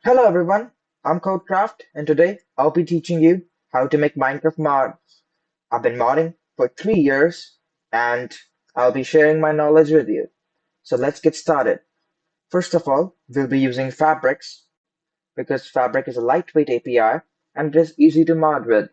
Hello everyone, I'm Codecraft and today I'll be teaching you how to make Minecraft mods. I've been modding for 3 years and I'll be sharing my knowledge with you. So let's get started. First of all, we'll be using Fabrics because Fabric is a lightweight API and it is easy to mod with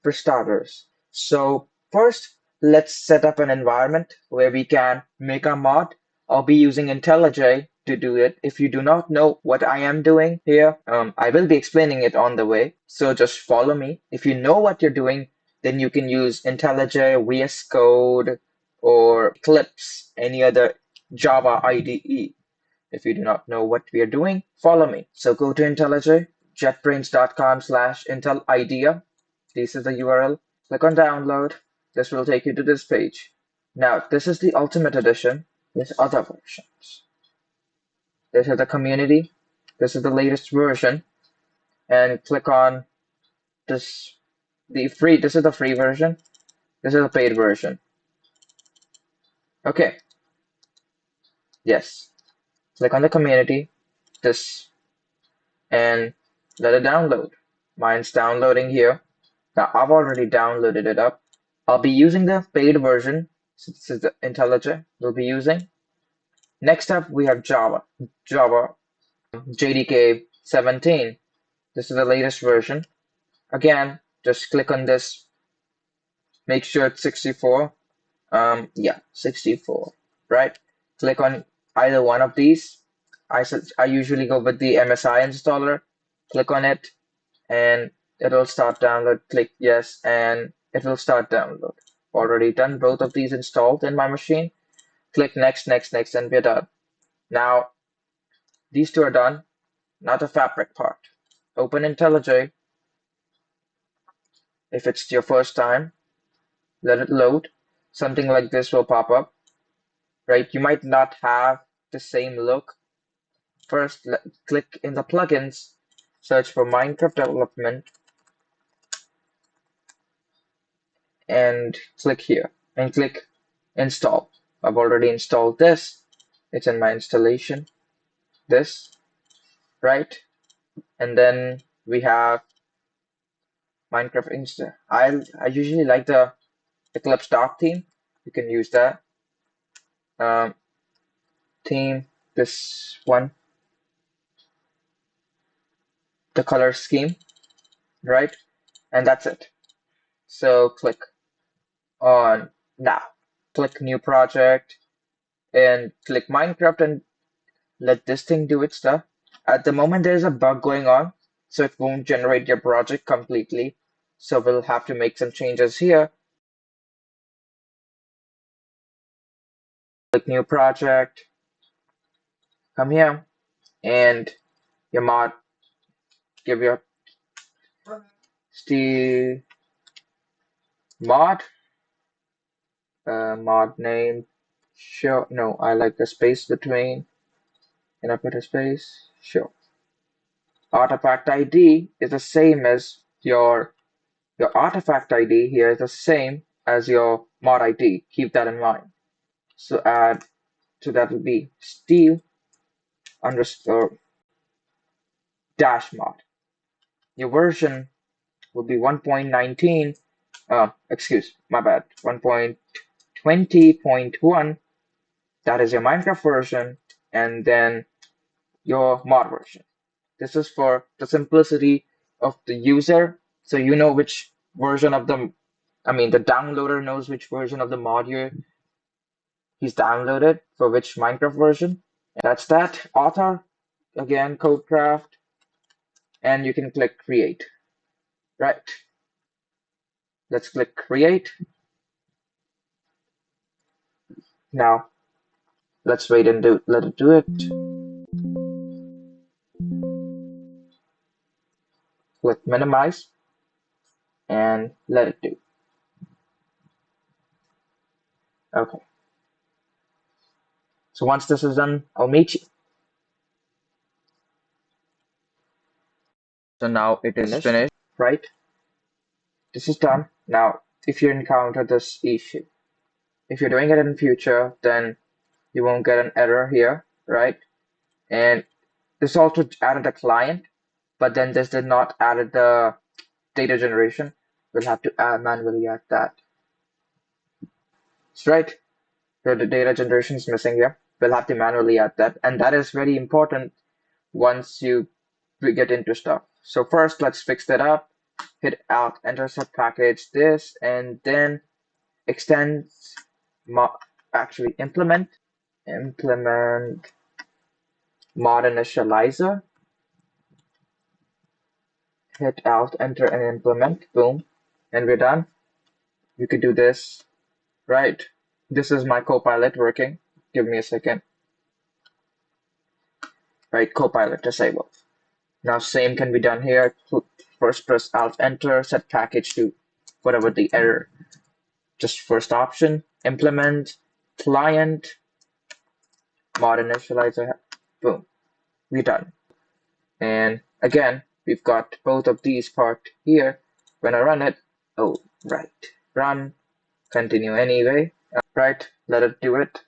for starters. So first, let's set up an environment where we can make a mod. I'll be using IntelliJ to do it. If you do not know what I am doing here, I will be explaining it on the way. So just follow me. If you know what you're doing, then you can use IntelliJ, VS Code, or Eclipse, any other Java IDE. If you do not know what we are doing, follow me. So go to IntelliJ, jetbrains.com/IntelliJ Idea. This is the URL. Click on download. This will take you to this page. Now, this is the Ultimate Edition. There's other versions. This is the community. This is the latest version. And click on this. This is the free version. This is the paid version. Okay. Yes. Click on the community. This. And let it download. Mine's downloading here. Now, I've already downloaded it up. I'll be using the paid version. So this is the IntelliJ we'll be using. Next up, we have Java. Java JDK 17. This is the latest version. Again, just click on this. Make sure it's 64. Yeah, 64. Right? Click on either one of these. I usually go with the MSI installer. Click on it, and it'll start download. Click yes, and it will start download. Already done both of these installed in my machine. Click next, next, next, and we're done. Now, these two are done. Now the Fabric part. Open IntelliJ. If it's your first time, let it load. Something like this will pop up, right? You might not have the same look. First, click in the plugins, search for Minecraft development, and click here, and click install. I've already installed this. It's in my installation. This, right? And then we have Minecraft Insta. I usually like the Eclipse dark theme. You can use that. Theme, this one, the color scheme, right? And that's it. So click on now. Click new project and click Minecraft and let this thing do its stuff. At the moment, there's a bug going on, so it won't generate your project completely. So we'll have to make some changes here. Click new project, come here, and your mod, give your Steve mod, mod name, sure, no, I like the space between, and I put a space, sure. Artifact ID is the same as your artifact ID here is the same as your mod ID. Keep that in mind. So that will be Steve underscore dash mod. Your version will be 1.19. Excuse my bad. 1.20.1. That is your Minecraft version, and then your mod version. This is for the simplicity of the user, so you know which version of the downloader knows which version of the mod he's downloaded for which Minecraft version. That's that. Author, again, Codecraft, and you can click create. Right. Let's click create. Now, let's wait and let it do it. Click minimize and let it do. Okay. So once this is done, I'll meet you. So now it is finished, right? This is done. Now, if you encounter this issue, if you're doing it in future, then you won't get an error here, right? And This also added a client, but then this did not add the data generation. We'll have to manually add that. That's right. So the data generation is missing here. We'll have to manually add that, and that is very important once we get into stuff. So first, let's fix that up. Hit Alt, Enter, set package this, and then extend. Actually, implement mod initializer. Hit Alt, Enter, and implement. Boom, and we're done. You could do this, right? This is my Copilot working. Give me a second. Right, Copilot disabled. Now same can be done here. First press Alt Enter, set package to whatever the error. Just first option, implement, client, mod initializer, boom, we're done. And again, we've got both of these part here. When I run it, oh, right, run, continue anyway, right, let it do it.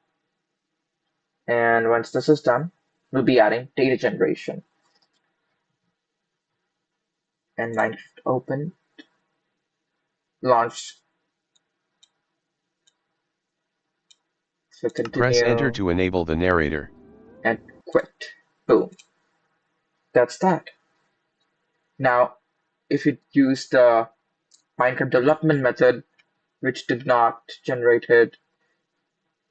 And once this is done, we'll be adding data generation. And mine open, launch. So continue. Press enter to enable the narrator. And quit. Boom. That's that. Now, if you use the Minecraft development method, which did not generate the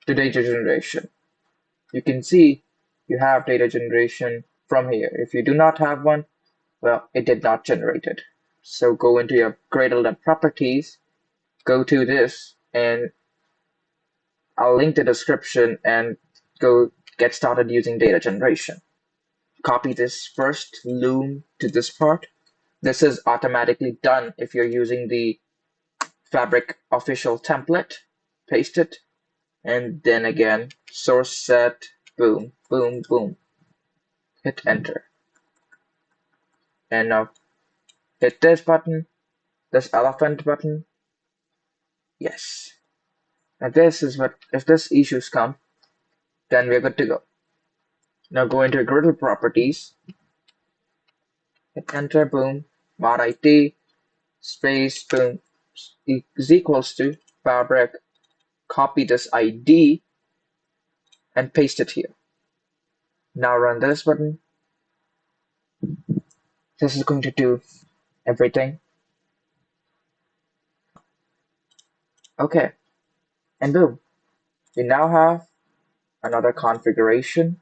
data generation, you can see you have data generation from here. If you do not have one, well, it did not generate it. So go into your Gradle properties, go to this, and I'll link the description and go get started using data generation. Copy this first loom to this part. This is automatically done if you're using the Fabric official template. Paste it, and then again, source set, boom, boom, boom. Hit enter. And now hit this button, this elephant button. Yes. And this is what, if this issues come, then we're good to go. Now go into Gradle properties, hit enter, boom, mod ID, space, boom, is equals to Fabric, copy this ID, and paste it here. Now run this button. This is going to do everything. Okay, and boom, we now have another configuration.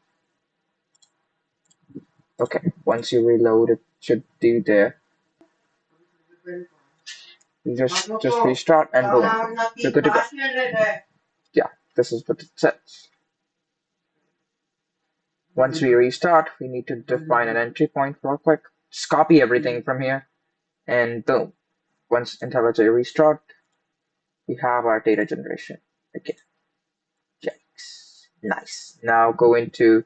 Okay, once you reload, it should do there. You just restart and boom, you're good to go. Yeah, this is what it says. Once we restart, we need to define an entry point real quick. Just copy everything from here, and boom. Once IntelliJ restart, we have our data generation again. Yikes. Nice. Now go into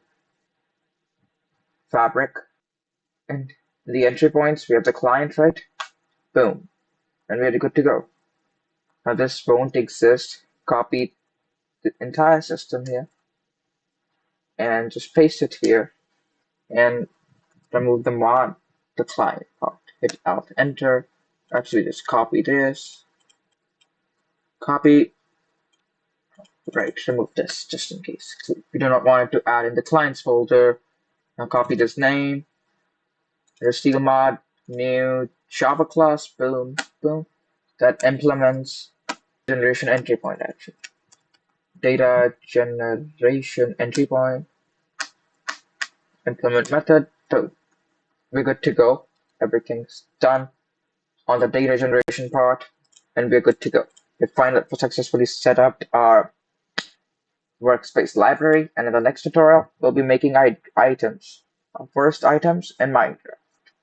Fabric, and the entry points, we have the client, right? Boom. And we're good to go. Now this won't exist. Copy the entire system here and just paste it here and remove the mod, the client part. Hit Alt Enter. Actually, just copy this. Copy. Right, remove this just in case. We do not want it to add in the clients folder. Now copy this name. Steal mod, new Java class, boom, boom. That implements generation entry point action. Data generation entry point. Implement method. So we're good to go. Everything's done on the data generation part, and we're good to go. We finally successfully set up our workspace library, and in the next tutorial, we'll be making items, our first items in Minecraft.